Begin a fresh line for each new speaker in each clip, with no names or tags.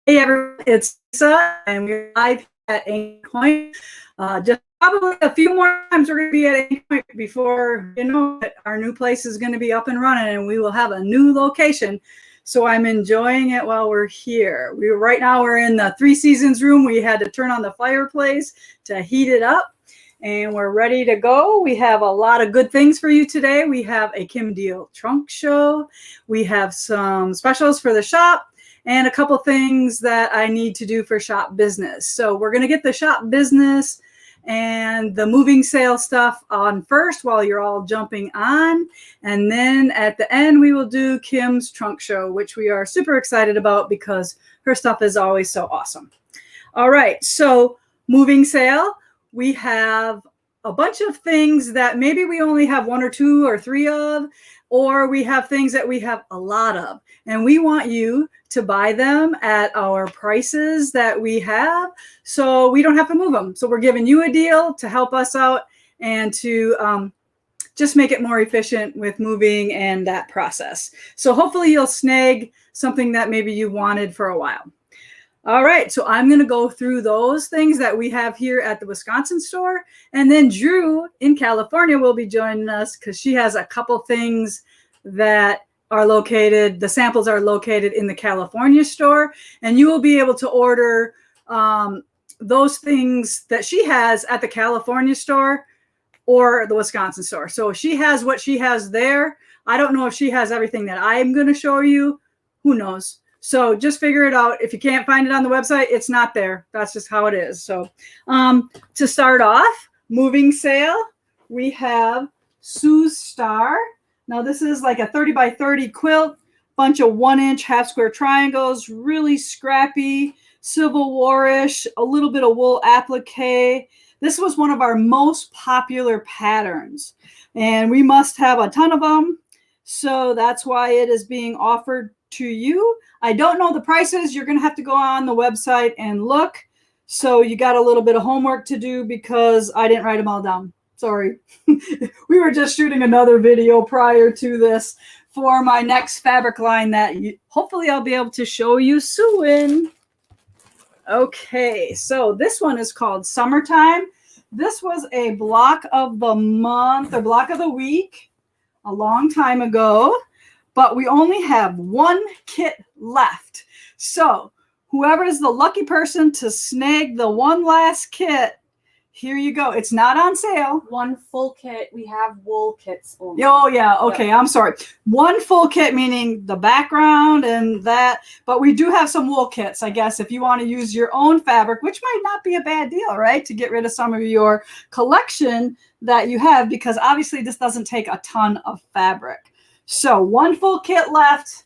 Hey everyone, it's Lisa, and we're live at Anchor Point. Just probably a few more times we're going to be at Anchor Point before you know it, our new place is going to be up and running, and we will have a new location. So I'm enjoying it while we're here. Right now we're in the Three Seasons room. We had to turn on the fireplace to heat it up, and we're ready to go. We have a lot of good things for you today. We have a Kim Diehl trunk show. We have some specials for the shop, and a couple things that I need to do for shop business. So we're going to get the shop business and the moving sale stuff on first while you're all jumping on. And then at the end, we will do Kim's trunk show, which we are super excited about because her stuff is always so awesome. All right, so moving sale, we have a bunch of things that maybe we only have one or two or three of, or we have things that we have a lot of, and we want you to buy them at our prices that we have so we don't have to move them. So we're giving you a deal to help us out and to just make it more efficient with moving and that process. So hopefully you'll snag something that maybe you wanted for a while. All right, so I'm going to go through those things that we have here at the Wisconsin store. And then Drew in California will be joining us because she has a couple things that are located, the samples are located in the California store. And you will be able to order those things that she has at the California store or the Wisconsin store. So she has what she has there. I don't know if she has everything that I'm going to show you. Who knows? So just figure it out. If you can't find it on the website, it's not there. That's just how it is. So to start off, moving sale, we have Sue's Star. Now this is like a 30 by 30 quilt, bunch of 1-inch half square triangles, really scrappy, Civil War-ish, a little bit of wool applique. This was one of our most popular patterns, and we must have a ton of them. So that's why it is being offered to you. I don't know the prices. You're going to have to go on the website and look. So you got a little bit of homework to do because I didn't write them all down. Sorry. We were just shooting another video prior to this for my next fabric line that hopefully I'll be able to show you soon. Okay, so this one is called Summertime. This was a block of the month or block of the week a long time ago, but we only have one kit left. So whoever is the lucky person to snag the one last kit, here you go. It's not on sale.
One full kit. We have wool kits only.
Oh, yeah. Okay. Yeah. I'm sorry. One full kit, meaning the background and that. But we do have some wool kits, I guess, if you want to use your own fabric, which might not be a bad deal, right? To get rid of some of your collection that you have, because obviously this doesn't take a ton of fabric. So one full kit left.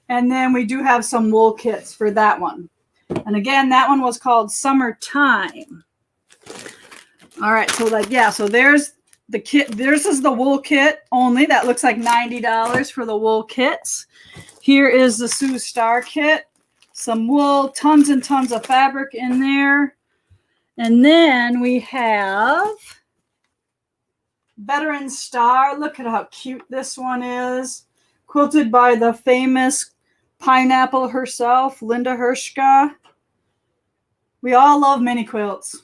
And then we do have some wool kits for that one. And again, that one was called Summertime. All right, so so there's the kit. This is the wool kit only. That looks like $90 for the wool kits. Here is the Sue Star kit. Some wool, tons and tons of fabric in there. And then we have Veteran Star. Look at how cute this one is. Quilted by the famous pineapple herself, Linda Hershka. We all love mini quilts.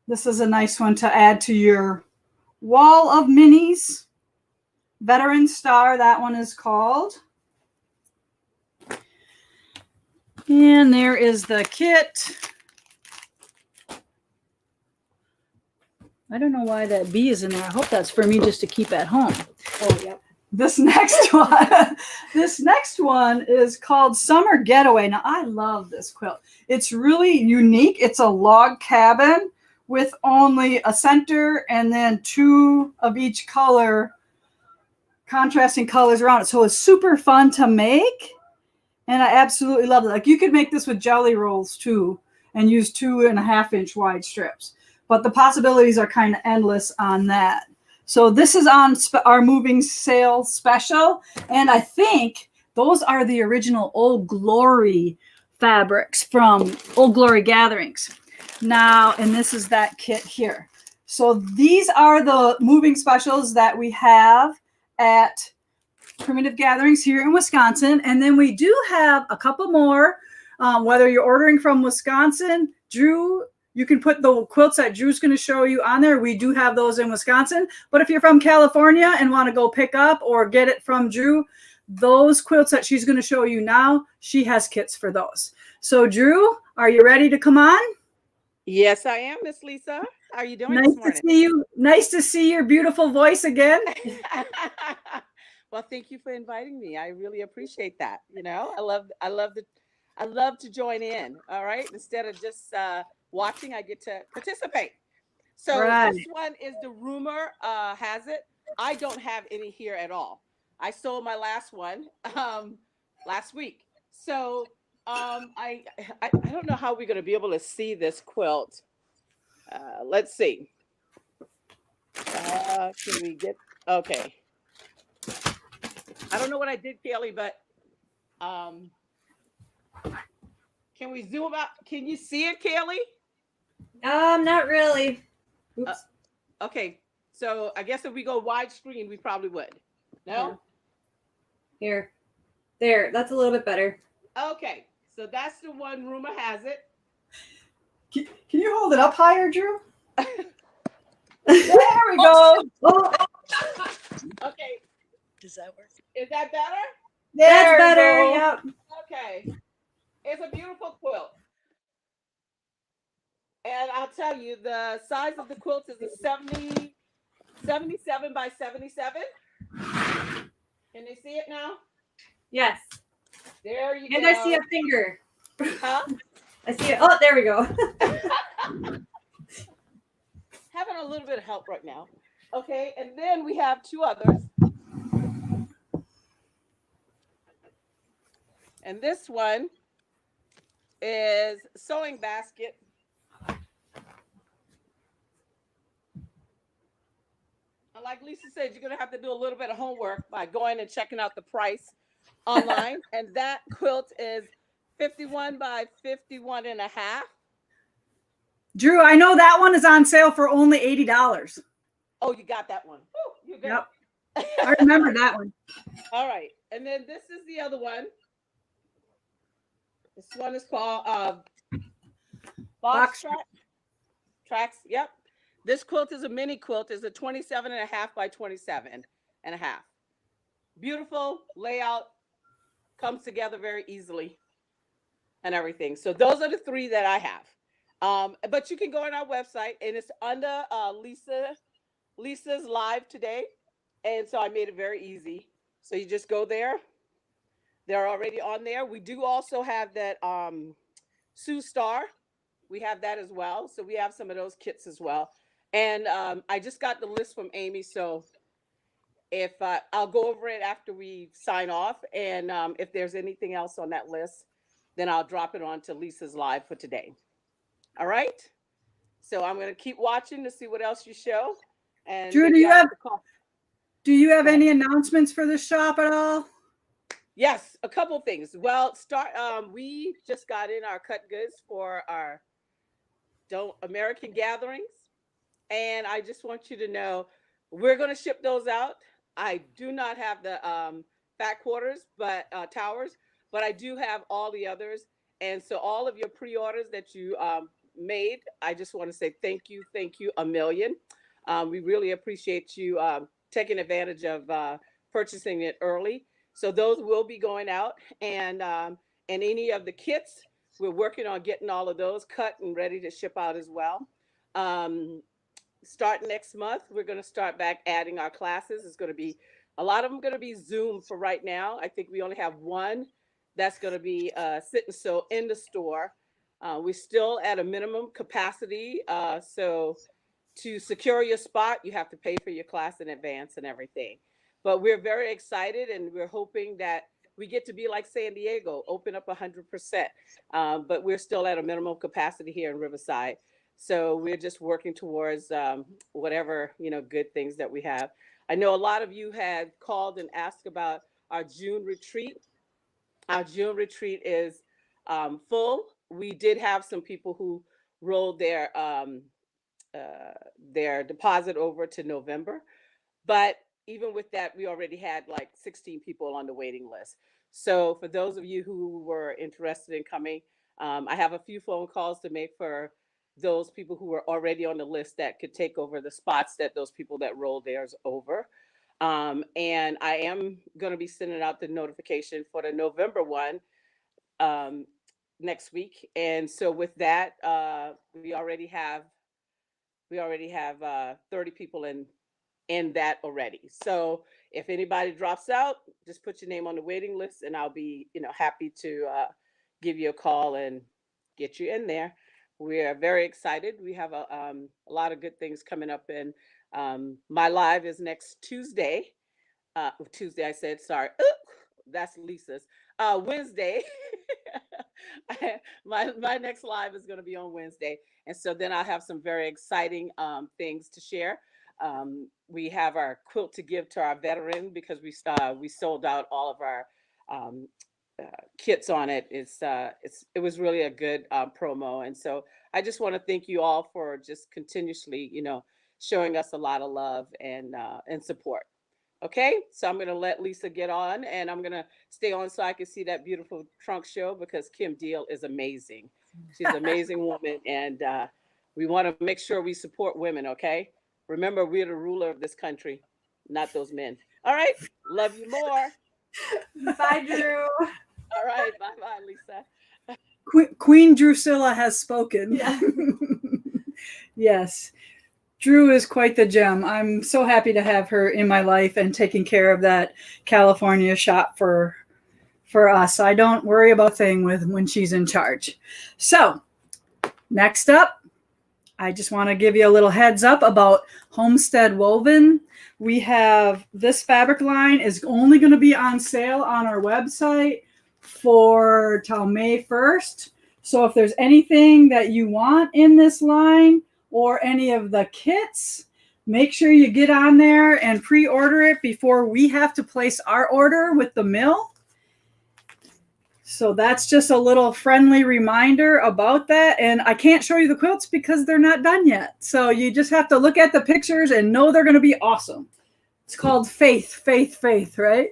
This is a nice one to add to your wall of minis. Veteran Star, that one is called. And there is the kit. I don't know why that B is in there. I hope that's for me just to keep at home.
Oh, yep.
This next one is called Summer Getaway. Now, I love this quilt. It's really unique. It's a log cabin with only a center and then two of each color, contrasting colors around it. So it's super fun to make, and I absolutely love it. Like, you could make this with jelly rolls too and use 2.5-inch wide strips. But the possibilities are kind of endless on that. So this is on our moving sale special, and I think those are the original Old Glory fabrics from Old Glory Gatherings. Now, and this is that kit here. So these are the moving specials that we have at Primitive Gatherings here in Wisconsin. And then we do have a couple more Whether you're ordering from Wisconsin, Drew, you can put the quilts that Drew's going to show you on there. We do have those in Wisconsin. But if you're from California and want to go pick up or get it from Drew, those quilts that she's going to show you now, she has kits for those. So Drew, are you ready to come on?
Yes, I am, Miss Lisa. How are you doing
Nice
this
to
morning?
see you. Nice to see your beautiful voice again.
Well, thank you for inviting me. I really appreciate that. I love to join in. All right. Instead of just watching, I get to participate. So
Right.
this one is the rumor has it. I don't have any here at all. I sold my last one last week. So I don't know how we're going to be able to see this quilt. Let's see. Can we get okay? I don't know what I did, Kelly, but um, can we zoom out? Can you see it, Kelly?
Not really. Oops.
Okay, so I guess if we go widescreen, we probably would. No?
Here. There. That's a little bit better.
Okay, so that's the one rumor has it.
Can you hold it up higher, Drew? There we go. Oh,
Okay,
Does that work?
is that better?
there
That's
we
better.
go.
Yep.
Okay, it's a beautiful quilt. And I'll tell you, the size of the quilt is a 77 by 77. Can you see it now?
Yes.
There you
And
go.
I see a finger.
Huh?
I see it. Oh, there we go.
Having a little bit of help right now. Okay, and then we have two others. And this one is sewing basket. And like Lisa said, you're gonna have to do a little bit of homework by going and checking out the price online. And that quilt is 51 by 51 and a half.
Drew, I know that one is on sale for only $80.
Oh, you got that one. Woo, you're good.
Yep. I remember that one.
All right. And then this is the other one. This one is called box tracks. Yep. This quilt is a mini quilt. It's a 27 and a half by 27 and a half. Beautiful layout, comes together very easily and everything. So those are the three that I have. But you can go on our website and it's under Lisa's live today. And so I made it very easy. So you just go there. They're already on there. We do also have that Sue Star. We have that as well. So we have some of those kits as well. And I just got the list from Amy. So if I'll go over it after we sign off. And if there's anything else on that list, then I'll drop it on to Lisa's live for today. All right. So I'm going to keep watching to see what else you show. And
Drew,
maybe I'll have to call.
do you have
Go ahead.
any announcements for the shop at all?
Yes, a couple things. Well, we just got in our cut goods for our American gatherings. And I just want you to know we're going to ship those out. I do not have the fat quarters, but towers, but I do have all the others. And so all of your pre-orders that you made, I just want to say thank you a million. We really appreciate you taking advantage of purchasing it early. So those will be going out, and any of the kits, we're working on getting all of those cut and ready to ship out as well. Um, Start next month, we're going to start back adding our classes. It's going to be a lot of them going to be Zoom for right now. I think we only have one that's going to be sit and sew in the store. We're still at a minimum capacity. So to secure your spot, you have to pay for your class in advance and everything. But we're very excited and we're hoping that we get to be like San Diego, open up 100%. But we're still at a minimum capacity here in Riverside. So we're just working towards whatever, good things that we have. I know a lot of you had called and asked about our June retreat. Our June retreat is full. We did have some people who rolled their deposit over to November. But even with that, we already had like 16 people on the waiting list. So for those of you who were interested in coming, I have a few phone calls to make for those people who were already on the list that could take over the spots that those people that rolled theirs over. And I am going to be sending out the notification for the November one um, next week. And so with that, we already have 30 people in that already. So if anybody drops out, just put your name on the waiting list, and I'll be happy to give you a call and get you in there. We are very excited. We have a lot of good things coming up, and my live is next Tuesday. Tuesday, I said, sorry. Oop, that's Lisa's. Wednesday. My next live is going to be on Wednesday, and so then I'll have some very exciting things to share. We have our quilt to give to our veteran because we sold out all of our um, kits on it. It was really a good promo, and so I just want to thank you all for just continuously, showing us a lot of love and support. Okay, so I'm going to let Lisa get on, and I'm going to stay on so I can see that beautiful trunk show because Kim Diehl is amazing. She's an amazing woman, and we want to make sure we support women. Okay, remember we're the ruler of this country, not those men. All right, love you more.
Bye, Drew.
All right, bye bye, Lisa.
Queen Drusilla has spoken.
Yeah.
Yes. Drew is quite the gem. I'm so happy to have her in my life and taking care of that California shop for us. I don't worry about a thing when she's in charge. So next up, I just want to give you a little heads up about Homestead Woven. We have this fabric line is only going to be on sale on our website for till May 1st. So if there's anything that you want in this line or any of the kits, make sure you get on there and pre-order it before we have to place our order with the mill. So that's just a little friendly reminder about that. And I can't show you the quilts because they're not done yet. So you just have to look at the pictures and know they're going to be awesome. It's called Faith, Faith, Faith, right?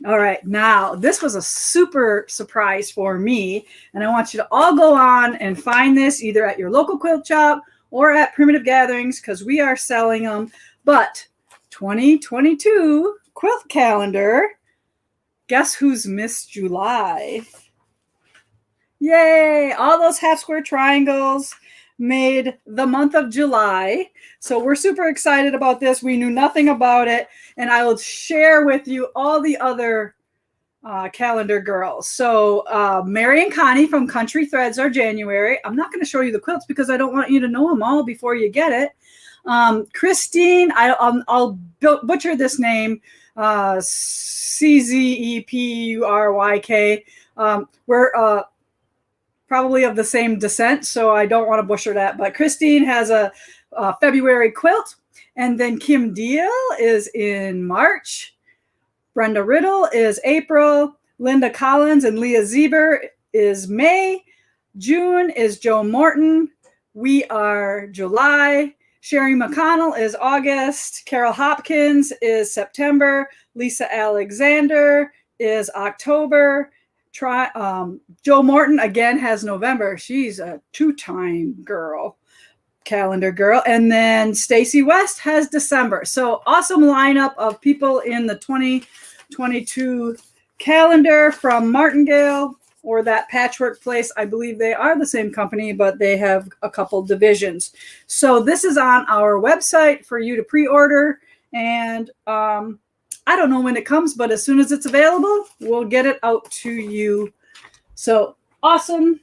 All right, now this was a super surprise for me, and I want you to all go on and find this either at your local quilt shop or at Primitive Gatherings because we are selling them. But 2022 quilt calendar, guess who's missed July? Yay! All those half square triangles made the month of July. So we're super excited about this. We knew nothing about it, and I will share with you all the other calendar girls. So Mary and Connie from Country Threads are January. I'm not going to show you the quilts because I don't want you to know them all before you get it. Christine, I'll butcher this name, CzepurYk. We're probably of the same descent, so I don't want to butcher that. But Christine has a February quilt, and then Kim Diehl is in March. Brenda Riddle is April. Linda Collins and Leah Zieber is May. June is Joe Morton. We are July. Sherry McConnell is August. Carol Hopkins is September. Lisa Alexander is October. Joe Morton again has November. She's a two-time calendar girl. And then Stacy West has December. So awesome lineup of people in the 2022 calendar from Martingale or that patchwork place. I believe they are the same company, but they have a couple divisions. So this is on our website for you to pre-order. And I don't know when it comes, but as soon as it's available, we'll get it out to you. So awesome.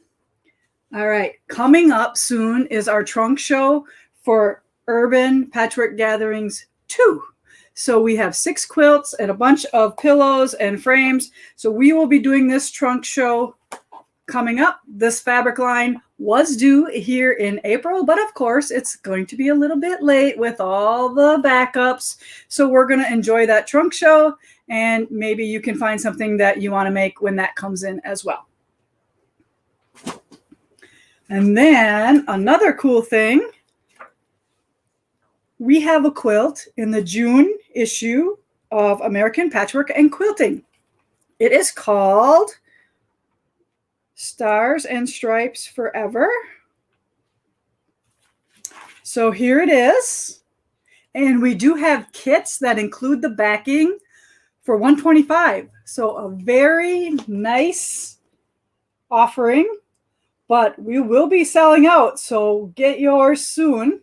All right. Coming up soon is our trunk show for Urban Patchwork Gatherings 2. So we have 6 quilts and a bunch of pillows and frames. So we will be doing this trunk show coming up. This fabric line was due here in April, but of course it's going to be a little bit late with all the backups. So we're going to enjoy that trunk show, and maybe you can find something that you want to make when that comes in as well. And then another cool thing, we have a quilt in the June issue of American Patchwork and Quilting. it is called Stars and Stripes Forever. So here it is. And we do have kits that include the backing for $125. So a very nice offering, but we will be selling out. So get yours soon.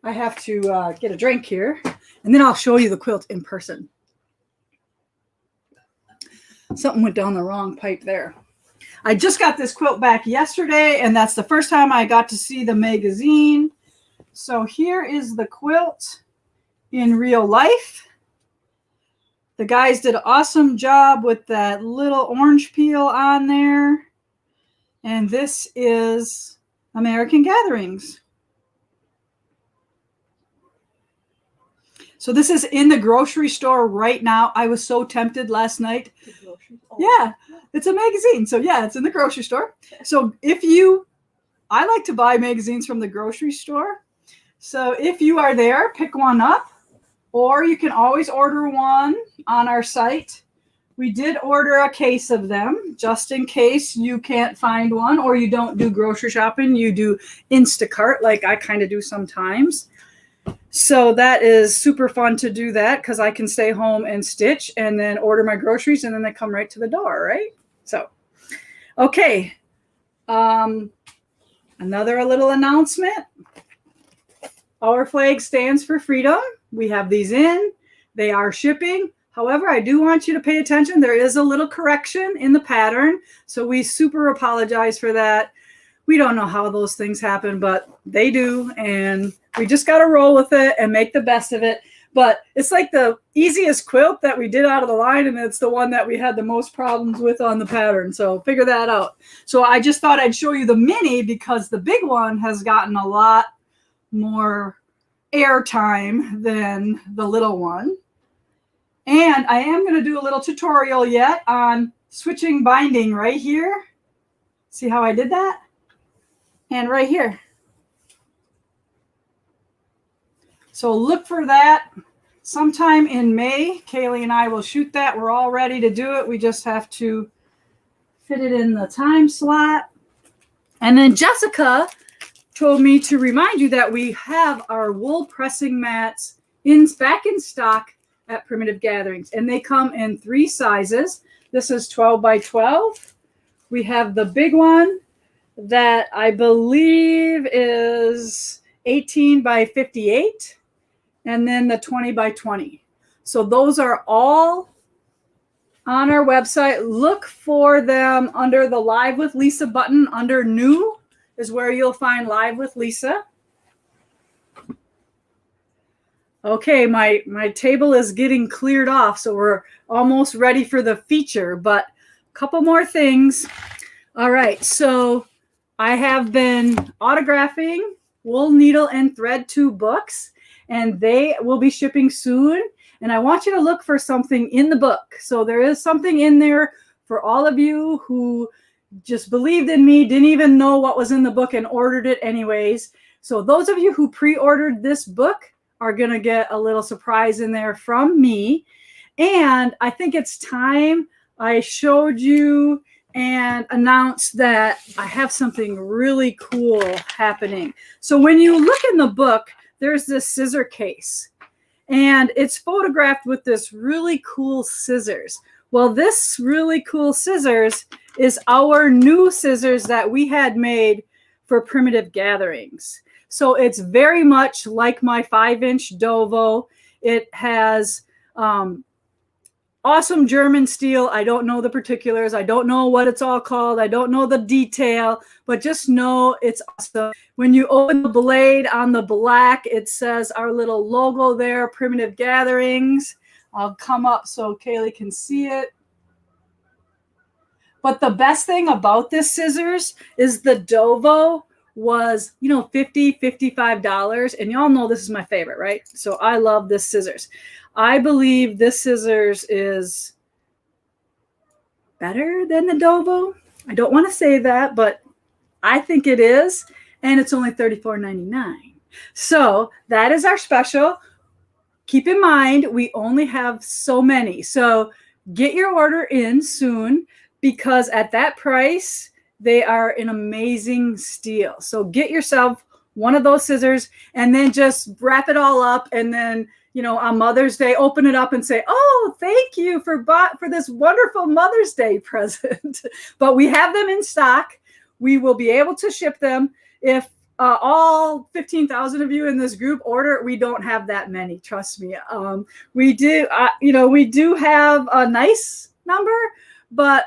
I have to get a drink here, and then I'll show you the quilt in person. Something went down the wrong pipe there. I just got this quilt back yesterday, and that's the first time I got to see the magazine. So here is the quilt in real life. The guys did an awesome job with that little orange peel on there. And this is American Gatherings. So this is in the grocery store right now. I was so tempted last night. Yeah, it's a magazine. So yeah, it's in the grocery store. So I like to buy magazines from the grocery store. So if you are there, pick one up, or you can always order one on our site. We did order a case of them just in case you can't find one or you don't do grocery shopping. You do Instacart like I kind of do sometimes. So that is super fun to do that because I can stay home and stitch and then order my groceries and then they come right to the door, right? So, okay. Another little announcement. Our flag stands for freedom. We have these in. They are shipping. However, I do want you to pay attention. There is a little correction in the pattern. So we super apologize for that. We don't know how those things happen, but they do. And we just got to roll with it and make the best of it. But it's like the easiest quilt that we did out of the line, and it's the one that we had the most problems with on the pattern. So figure that out. So I just thought I'd show you the mini because the big one has gotten a lot more airtime than the little one. And I am going to do a little tutorial yet on switching binding right here. See how I did that? And right here. So look for that sometime in May. Kaylee and I will shoot that. We're all ready to do it. We just have to fit it in the time slot. And then Jessica told me to remind you that we have our wool pressing mats back in stock at Primitive Gatherings. And they come in 3 sizes. This is 12 by 12. We have the big one that I believe is 18 by 58. And then the 20 by 20. So those are all on our website. Look for them under the Live with Lisa button. Under New is where you'll find Live with Lisa. Okay, my table is getting cleared off, so we're almost ready for the feature, but a couple more things. All right, so I have been autographing Wool, Needle, and Thread 2 books, and they will be shipping soon. And I want you to look for something in the book. So there is something in there for all of you who just believed in me, didn't even know what was in the book and ordered it anyways. So those of you who pre-ordered this book are going to get a little surprise in there from me. And I think it's time I showed you and announced that I have something really cool happening. So when you look in the book, there's this scissor case. And it's photographed with this really cool scissors. Well, this really cool scissors is our new scissors that we had made for Primitive Gatherings. So it's very much like my 5-inch Dovo. It has awesome German steel. I don't know the particulars. I don't know what it's all called. I don't know the detail, but just know it's awesome. When you open the blade on the black, it says our little logo there, Primitive Gatherings. I'll come up so Kaylee can see it. But the best thing about this scissors is the Dovo was, $50, $55. And y'all know this is my favorite, right? So I love this scissors. I believe this scissors is better than the Dovo. I don't want to say that, but I think it is. And it's only $34.99. So that is our special. keep in mind, we only have so many. So get your order in soon, because at that price, they are an amazing steal. So get yourself one of those scissors and then just wrap it all up. And then, on Mother's Day, open it up and say, oh, thank you for this wonderful Mother's Day present. But we have them in stock. We will be able to ship them. If all 15,000 of you in this group order, we don't have that many. Trust me. We do, we do have a nice number, but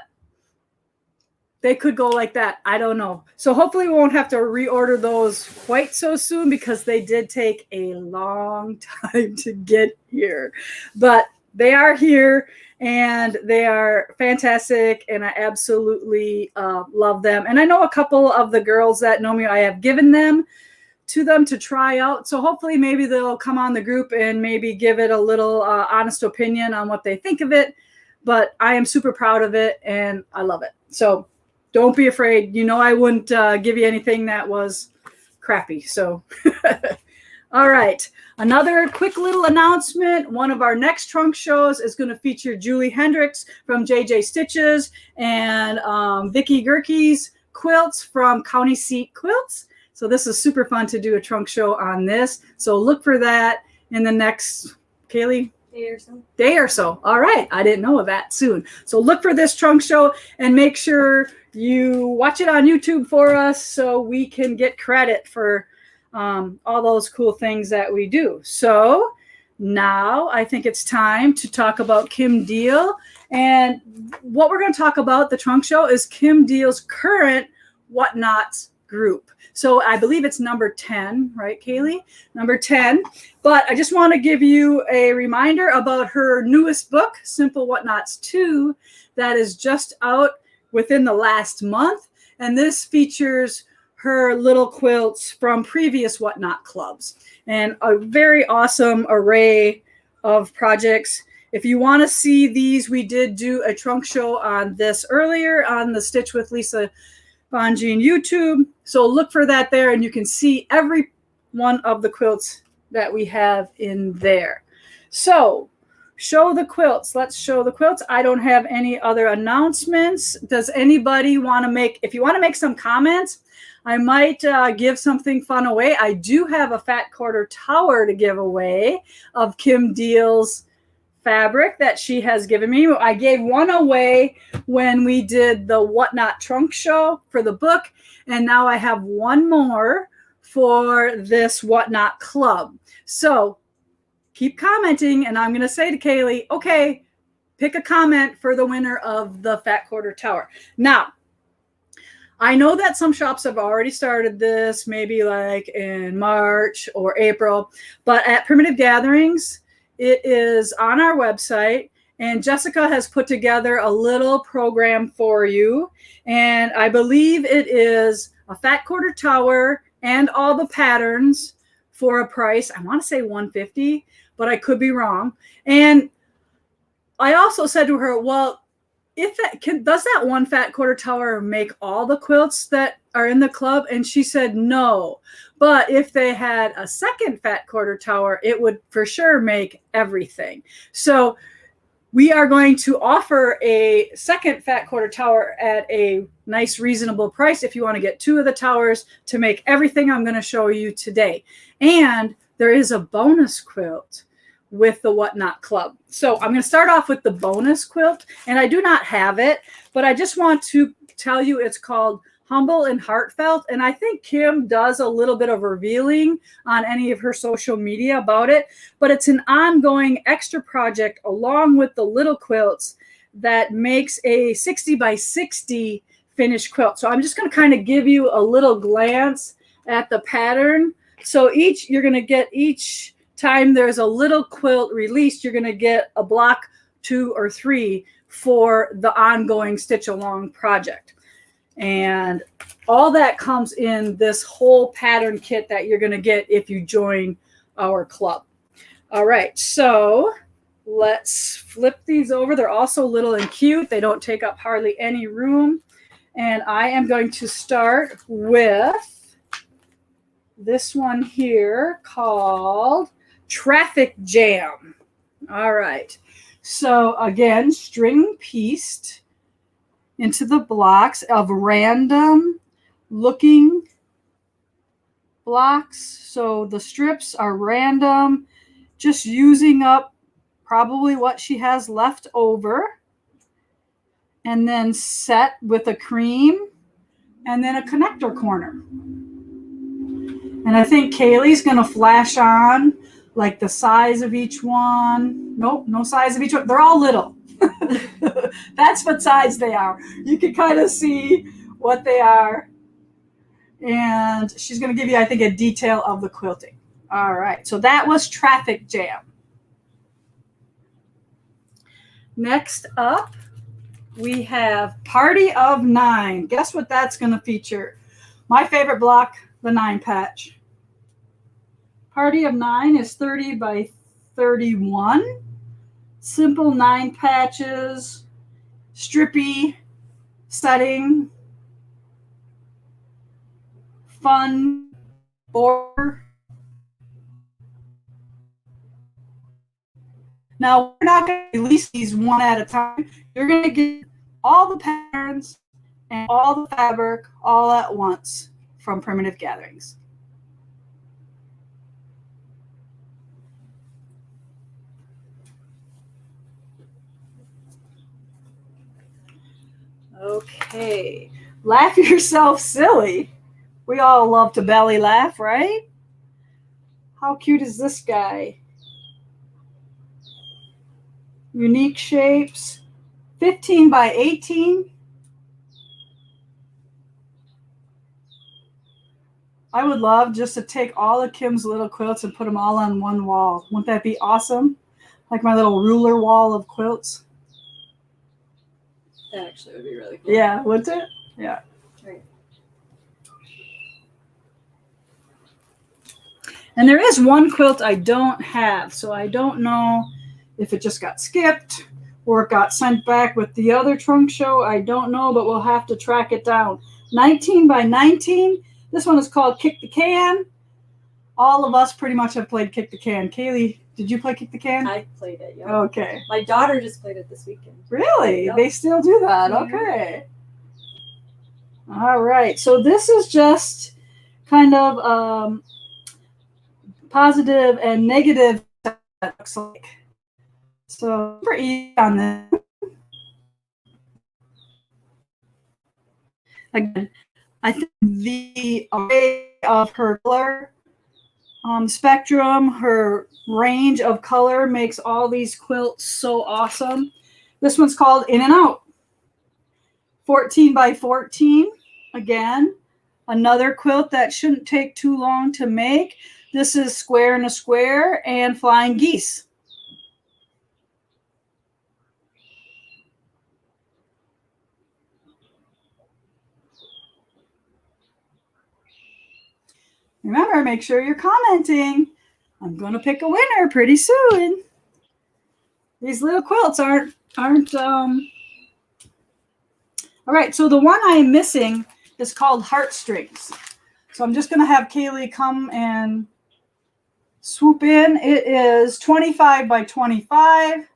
they could go like that. I don't know. So hopefully we won't have to reorder those quite so soon, because they did take a long time to get here. But they are here and they are fantastic, and I absolutely love them. And I know a couple of the girls that know me, I have given them to try out. So hopefully maybe they'll come on the group and maybe give it a little honest opinion on what they think of it. But I am super proud of it and I love it. So don't be afraid. I wouldn't give you anything that was crappy. So, all right. Another quick little announcement. One of our next trunk shows is going to feature Julie Hendricks from JJ Stitches and Vicki Gerke's quilts from County Seat Quilts. So this is super fun to do a trunk show on this. So look for that in the next, Kaylee? Day or so. All right. I didn't know of that soon. So look for this trunk show and make sure you watch it on YouTube for us so we can get credit for all those cool things that we do. So now I think it's time to talk about Kim Diehl. And what we're going to talk about, the trunk show, is Kim Diehl's current Whatnots group. So I believe it's number 10, right, Kaylee? Number 10. But I just want to give you a reminder about her newest book, Simple Whatnots 2, that is just out within the last month. And this features her little quilts from previous Whatnot clubs and a very awesome array of projects. If you want to see these, we did do a trunk show on this earlier on the Stitch with Lisa Bonjean YouTube. So look for that there, and you can see every one of the quilts that we have in there. So show the quilts. Let's show the quilts. I don't have any other announcements. Does anybody want to make, if you want to make some comments, I might give something fun away. I do have a fat quarter tower to give away of Kim Diehl's fabric that she has given me. I gave one away when we did the Whatnot trunk show for the book, and now I have one more for this Whatnot club. So keep commenting, and I'm going to say to Kaylee, okay, pick a comment for the winner of the fat quarter tower. Now, I know that some shops have already started this, maybe like in March or April, but at Primitive Gatherings, it is on our website, and Jessica has put together a little program for you. And I believe it is a fat quarter tower and all the patterns for a price. I want to say $150, but I could be wrong. And I also said to her, well, if that does that one fat quarter tower make all the quilts that are in the club? And she said no. But if they had a second fat quarter tower, it would for sure make everything. So we are going to offer a second fat quarter tower at a nice, reasonable price if you want to get two of the towers to make everything I'm going to show you today. And there is a bonus quilt with the Whatnot Club. So I'm going to start off with the bonus quilt, and I do not have it, but I just want to tell you it's called Humble and Heartfelt, and I think Kim does a little bit of revealing on any of her social media about it, but it's an ongoing extra project along with the little quilts that makes a 60 by 60 finished quilt. So I'm just going to kind of give you a little glance at the pattern. So you're going to get each time there's a little quilt released, you're going to get a block 2 or 3 for the ongoing stitch along project. And all that comes in this whole pattern kit that you're going to get if you join our club. All right, so let's flip these over. They're also little and cute. They don't take up hardly any room. And I am going to start with this one here called Traffic Jam. All right. So again, string pieced into the blocks of random looking blocks. So the strips are random, just using up probably what she has left over, and then set with a cream and then a connector corner. And I think Kaylee's going to flash on like the size of each one. Nope, no size of each one. They're all little. That's what size they are. You can kind of see what they are. And she's going to give you, I think, a detail of the quilting. All right, so that was Traffic Jam. Next up, we have Party of 9. Guess what that's going to feature? My favorite block, the 9 patch. Party of 9 is 30 by 31. Simple 9 patches, strippy setting, fun border. Now, we're not going to release these one at a time. You're going to get all the patterns and all the fabric all at once from Primitive Gatherings. Okay, laugh yourself silly. We all love to belly laugh, right? How cute is this guy? Unique shapes, 15 by 18. I would love just to take all of Kim's little quilts and put them all on one wall. Wouldn't that be awesome? Like my little ruler wall of quilts.
That actually would be really cool.
Yeah, wouldn't it? Yeah.
Right.
And there is one quilt I don't have, so I don't know if it just got skipped or it got sent back with the other trunk show. I don't know, but we'll have to track it down. 19 by 19. This one is called Kick the Can. All of us pretty much have played Kick the Can. Kaylee, did you play Kick the Can?
I played it, yeah.
Okay.
My daughter just played it this weekend.
Really?
Yep.
They still do that?
Mhm.
Okay. All right. So this is just kind of positive and negative, it looks like. So super easy on this. Again, I think the array of her color spectrum, her range of color makes all these quilts so awesome. This one's called In and Out. 14 by 14. Again, another quilt that shouldn't take too long to make. This is Square and a Square and Flying Geese. Remember, make sure you're commenting. I'm going to pick a winner pretty soon. These little quilts aren't all right, so the one I'm missing is called Heartstrings. So I'm just going to have Kaylee come and swoop in. It is 25 by 25,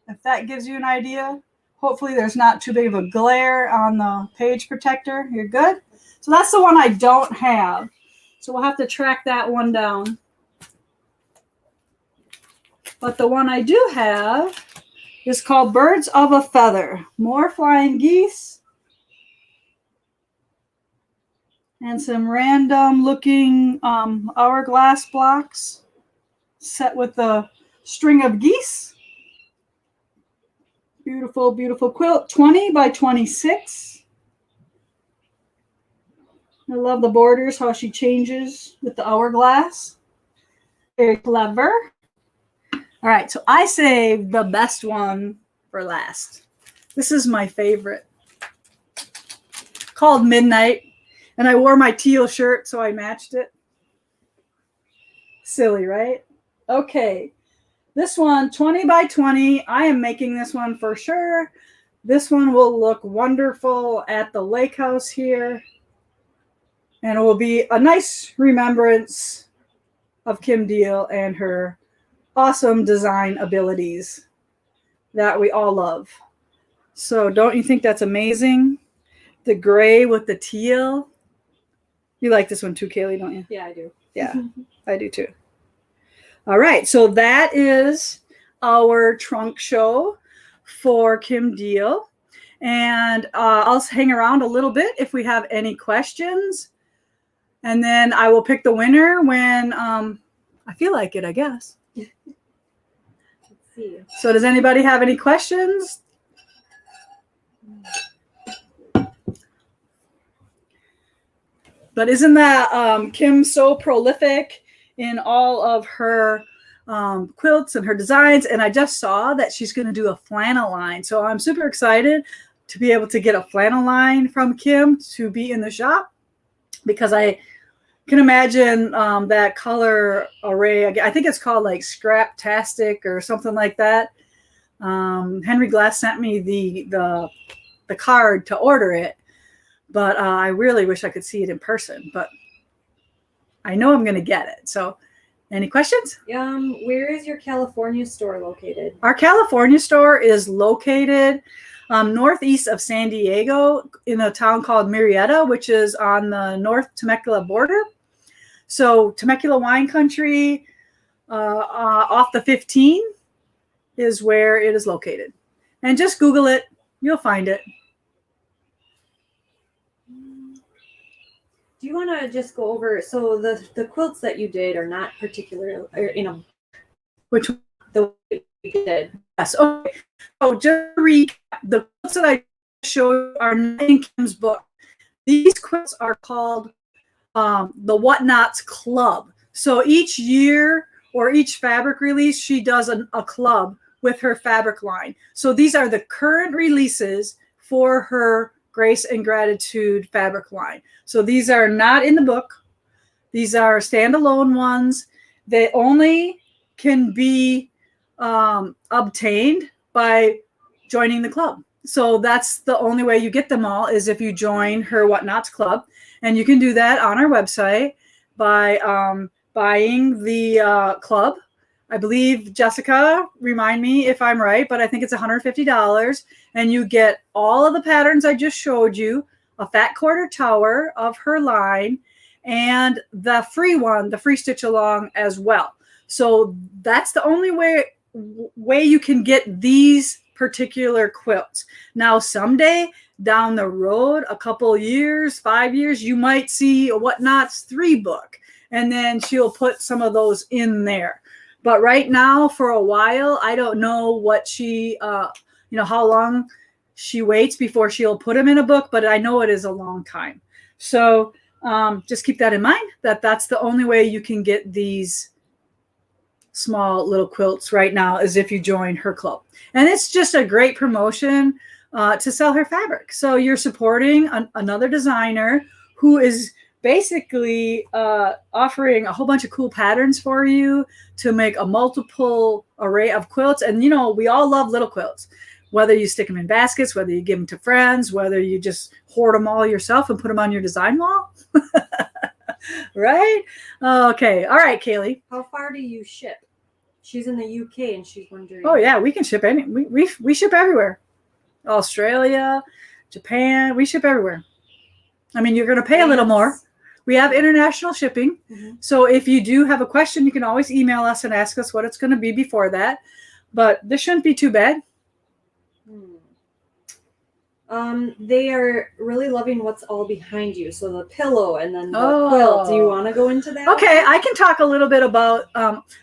if that gives you an idea. Hopefully there's not too big of a glare on the page protector. You're good? So that's the one I don't have. So we'll have to track that one down. But the one I do have is called Birds of a Feather. More flying geese. And some random looking hourglass blocks set with a string of geese. Beautiful, beautiful quilt. 20 by 26. I love the borders, how she changes with the hourglass. Very clever. All right, so I saved the best one for last. This is my favorite. Called Midnight. And I wore my teal shirt, so I matched it. Silly, right? Okay. This one, 20 by 20. I am making this one for sure. This one will look wonderful at the lake house here. And it will be a nice remembrance of Kim Diehl and her awesome design abilities that we all love. So don't you think that's amazing? The gray with the teal. You like this one too, Kaylee, don't you?
Yeah, I do.
Yeah, I do too. All right, so that is our trunk show for Kim Diehl. And I'll hang around a little bit if we have any questions. And then I will pick the winner when I feel like it, I guess.
Let's see.
So does anybody have any questions? But isn't that Kim so prolific in all of her quilts and her designs? And I just saw that she's going to do a flannel line. So I'm super excited to be able to get a flannel line from Kim to be in the shop, because I can imagine that color array. I think it's called like Scraptastic or something like that. Henry Glass sent me the card to order it, but I really wish I could see it in person, but I know I'm going to get it. So any questions?
Where is your California store located?
Our California store is located northeast of San Diego in a town called Murrieta, which is on the North Temecula border. So Temecula wine country off the 15 is where it is located. And just Google it. You'll find it.
Do you want to just go over, so the quilts that you did are not particular, or,
Which
the way you did.
yes. Okay. So just to recap, the quilts that I showed are not in Kim's book. These quilts are called the Whatnots Club. So each year or each fabric release, she does a club with her fabric line. So these are the current releases for her Grace and Gratitude fabric line. So these are not in the book. These are standalone ones. They only can be obtained by joining the club. So that's the only way you get them all, is if you join her Whatnots Club. And you can do that on our website by buying the club. I believe, Jessica, remind me if I'm right, but I think it's $150. And you get all of the patterns I just showed you, a fat quarter tower of her line, and the free one, the free stitch along as well. So that's the only way you can get these particular quilts. Now, someday down the road, a couple years, 5 years, you might see a Whatnots 3 book, and then she'll put some of those in there. But right now, for a while, I don't know what she, how long she waits before she'll put them in a book, but I know it is a long time. So just keep that in mind, that that's the only way you can get these small little quilts right now, is if you join her club. And it's just a great promotion to sell her fabric. So you're supporting another designer who is basically offering a whole bunch of cool patterns for you to make a multiple array of quilts. And, we all love little quilts, whether you stick them in baskets, whether you give them to friends, whether you just hoard them all yourself and put them on your design wall. Right? Okay. All right, Kaylee.
How far do you ship? She's in the UK and she's wondering.
Oh, yeah, we can ship we ship everywhere. Australia, Japan, we ship everywhere. I mean, you're going to pay a little more. We have international shipping. Mm-hmm. So if you do have a question, you can always email us and ask us what it's going to be before that. But this shouldn't be too bad.
They are really loving what's all behind you. So the pillow and then the quilt. Do you want to go into that?
Okay, I can talk a little bit about,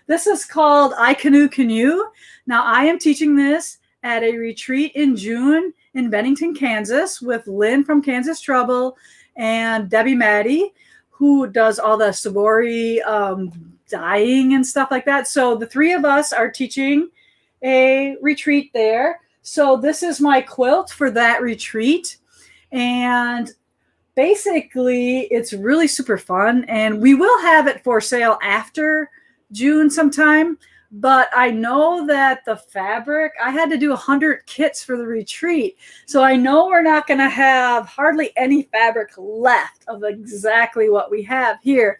this is called I Canoe Canoe. Now, I am teaching this at a retreat in June in Bennington, Kansas, with Lynn from Kansas Trouble and Debbie Maddie, who does all the sabori dyeing and stuff like that. So the three of us are teaching a retreat there. So this is my quilt for that retreat. And basically, it's really super fun. And we will have it for sale after June sometime. But I know that the fabric, I had to do 100 kits for the retreat. So I know we're not going to have hardly any fabric left of exactly what we have here.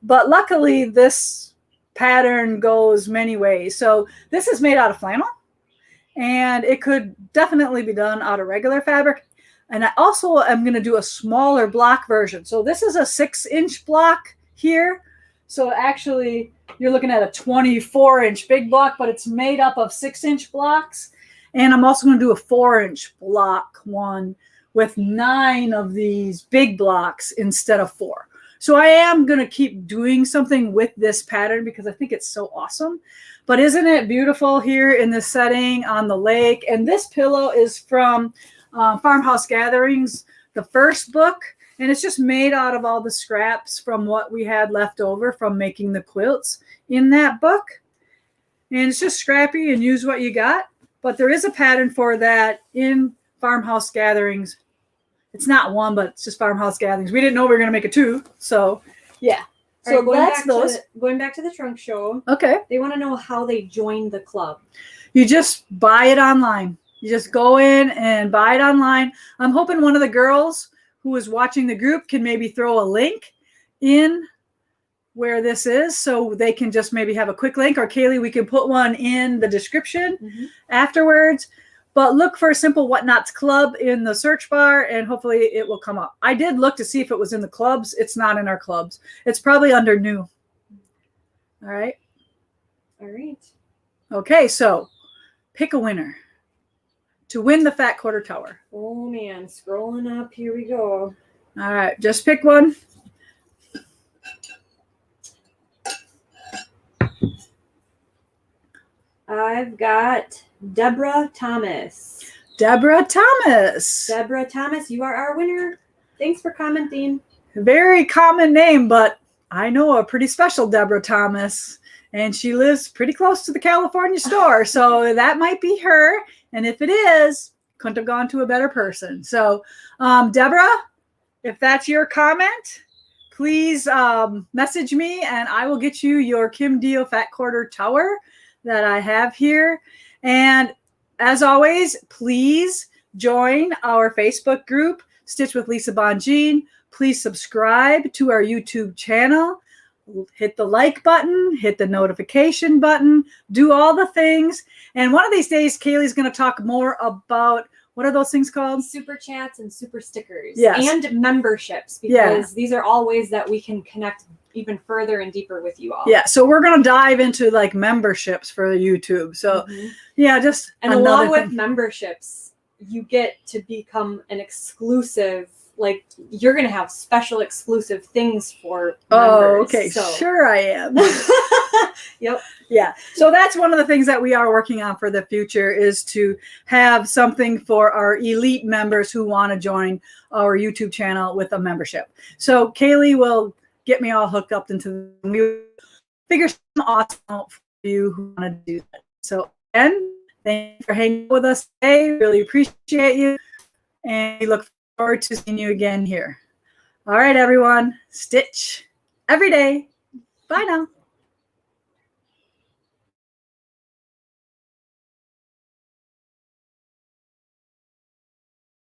But luckily, this pattern goes many ways. So this is made out of flannel, and it could definitely be done out of regular fabric. And I also am going to do a smaller block version. So this is a 6-inch block here. So actually you're looking at a 24-inch big block, but it's made up of 6-inch blocks. And I'm also going to do a 4-inch block one with 9 of these big blocks instead of 4. So I am going to keep doing something with this pattern because I think it's so awesome. But isn't it beautiful here in this setting on the lake? And this pillow is from Farmhouse Gatherings, the first book. And it's just made out of all the scraps from what we had left over from making the quilts in that book. And it's just scrappy and use what you got. But there is a pattern for that in Farmhouse Gatherings. It's not one, but it's just Farmhouse Gatherings. We didn't know we were going to make a 2. So, yeah. So
right,
that's those.
Going back to the trunk show.
Okay.
They want to know how they joined the club.
You just buy it online. You just go in and buy it online. I'm hoping one of the girls who is watching the group can maybe throw a link in where this is so they can just maybe have a quick link, or Kaylee, we can put one in the description afterwards. But look for Simple Whatnots Club in the search bar and hopefully it will come up. I did look to see if it was in the clubs. It's not in our clubs. It's probably under new. All right.
All right.
Okay, so pick a winner to win the Fat Quarter Tower.
Oh man, scrolling up. Here we go.
All right, just pick one.
I've got Deborah Thomas.
Deborah Thomas.
Deborah Thomas, you are our winner. Thanks for commenting.
Very common name, but I know a pretty special Deborah Thomas, and she lives pretty close to the California store. So that might be her. And if it is, couldn't have gone to a better person. So, Deborah, if that's your comment, please message me and I will get you your Kim Diehl Fat Quarter Tower that I have here. And as always, please join our Facebook group, Stitch with Lisa Bonjean. Please subscribe to our YouTube channel. Hit the like button, hit the notification button, do all the things. And one of these days, Kaylee's going to talk more about, what are those things called?
Super chats and super stickers.
Yes.
And memberships, because these are all ways that we can connect even further and deeper with you all.
Yeah, so we're going to dive into like memberships for YouTube. So yeah, just
and along with memberships, you get to become an exclusive, like you're going to have special exclusive things for members.
Oh, okay. So. Sure I am.
Yep.
Yeah. So that's one of the things that we are working on for the future, is to have something for our elite members who want to join our YouTube channel with a membership. So Kaylee will get me all hooked up into we figure something awesome out for you who want to do that. So again, thank you for hanging with us today. Really appreciate you. And we look forward to seeing you again here. All right, everyone. Stitch every day. Bye now.